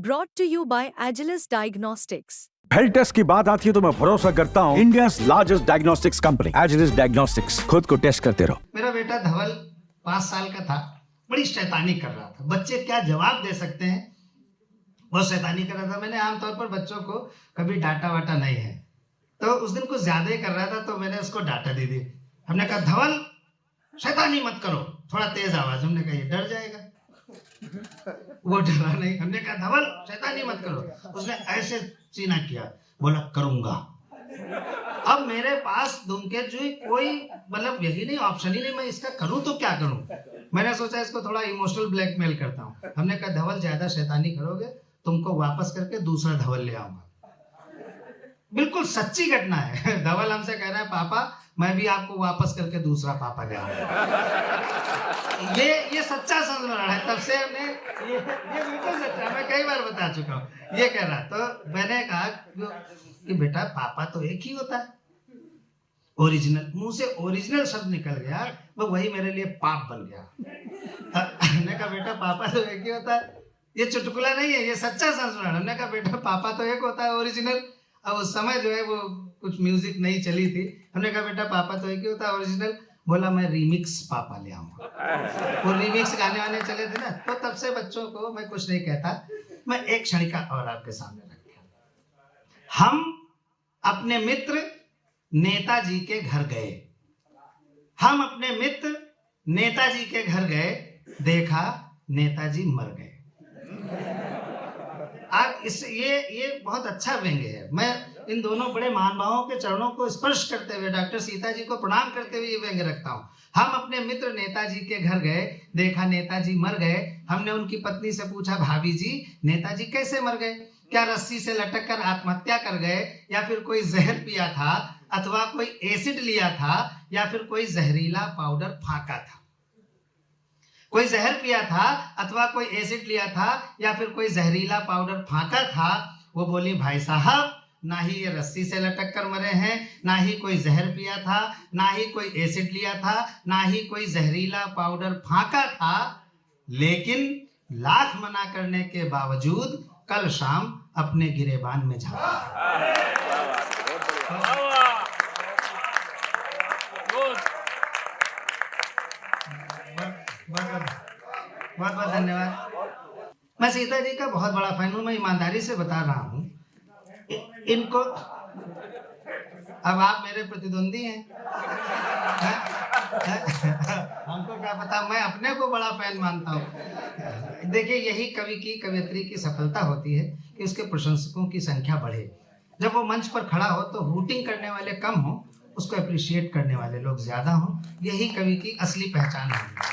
brought to you by Agilus Diagnostics. Health test की बात आती है तो मैं भरोसा करता हूँ India's largest diagnostics company Agilus diagnostics. खुद को टेस्ट करते रहो। मेरा बेटा धवल 5 साल का था, बड़ी शैतानी कर रहा था। बच्चे क्या जवाब दे सकते हैं, बहुत शैतानी कर रहा था। मैंने आमतौर पर बच्चों को कभी डांटा वाटा नहीं है, तो उस दिन कुछ ज्यादा ही कर रहा था तो मैंने उसको डांटा दे दी। हमने कहा धवल शैतानी मत करो, थोड़ा तेज आवाज। हमने कहा ये डर जाएगा, वो डरा नहीं। हमने कहा धवल शैतानी मत करो, उसने ऐसे सीना किया, बोला करूंगा। अब मेरे पास दुमके जुई कोई मतलब यही नहीं, ऑप्शन ही नहीं, मैं इसका करूं तो क्या करूं। मैंने सोचा इसको थोड़ा इमोशनल ब्लैकमेल करता हूं। हमने कहा धवल ज्यादा शैतानी करोगे तुमको वापस करके दूसरा धवल ले आऊंगा। बिल्कुल सच्ची घटना है। धवल हमसे कह रहा है पापा मैं भी आपको वापस करके दूसरा पापा ले आऊंगा। ये सच्चा संस्मरण है। तब से हमने ये बिल्कुल सच्चा, मैं कई बार बता चुका हूँ। ये कह रहा तो मैंने कहा कि बेटा पापा तो एक ही होता है, ओरिजिनल। मुंह से ओरिजिनल शब्द निकल गया, वो वही मेरे लिए पाप बन गया। हमने कहा बेटा पापा तो एक ही होता है, ये चुटकुला नहीं है, ये सच्चा संस्मरण। हमने कहा बेटा पापा तो एक होता है, ओरिजिनल। अब उस समय जो है वो कुछ म्यूजिक नहीं चली थी। हमने कहा बेटा पापा तो एक ही होता है, ओरिजिनल। बोला मैं रीमिक्स पापा ले आऊंगा। वो रीमिक्स गाने वाने चले थे ना, तो तब से बच्चों को मैं कुछ नहीं कहता। मैं एक क्षणिका और आपके सामने रख दिया। हम अपने मित्र नेताजी के घर गए। हम अपने मित्र नेताजी के घर गए, देखा नेताजी मर गए। आज इस ये बहुत अच्छा व्यंग्य है। मैं इन दोनों बड़े महानुभावों के चरणों को स्पर्श करते हुए, डॉक्टर सीता जी को प्रणाम करते हुए ये व्यंग्य रखता हूँ। हम अपने मित्र नेताजी के घर गए, देखा नेताजी मर गए। हमने उनकी पत्नी से पूछा भाभी जी नेताजी कैसे मर गए? क्या रस्सी से लटक कर आत्महत्या कर गए, या फिर कोई जहर पिया था, अथवा कोई एसिड लिया था, या फिर कोई जहरीला पाउडर फाँका था? कोई जहर पिया था अथवा कोई एसिड लिया था या फिर कोई जहरीला पाउडर फाँका था। वो बोली भाई साहब ना ही ये रस्सी से लटक कर मरे हैं, ना ही कोई जहर पिया था, ना ही कोई एसिड लिया था, ना ही कोई जहरीला पाउडर फाँका था, लेकिन लाख मना करने के बावजूद कल शाम अपने गिरेबान में झाँका। बहुत बहुत धन्यवाद। मैं सीता जी का बहुत बड़ा फैन हूँ। मैं ईमानदारी से बता रहा हूँ इनको। अब आप मेरे प्रतिद्वंदी हैं, हमको क्या पता, मैं अपने को बड़ा फैन मानता हूँ। देखिए यही कवि की कवियत्री की सफलता होती है कि उसके प्रशंसकों की संख्या बढ़े। जब वो मंच पर खड़ा हो तो हूटिंग करने वाले कम हो, उसको अप्रिशिएट करने वाले लोग ज्यादा हों। यही कवि की असली पहचान है।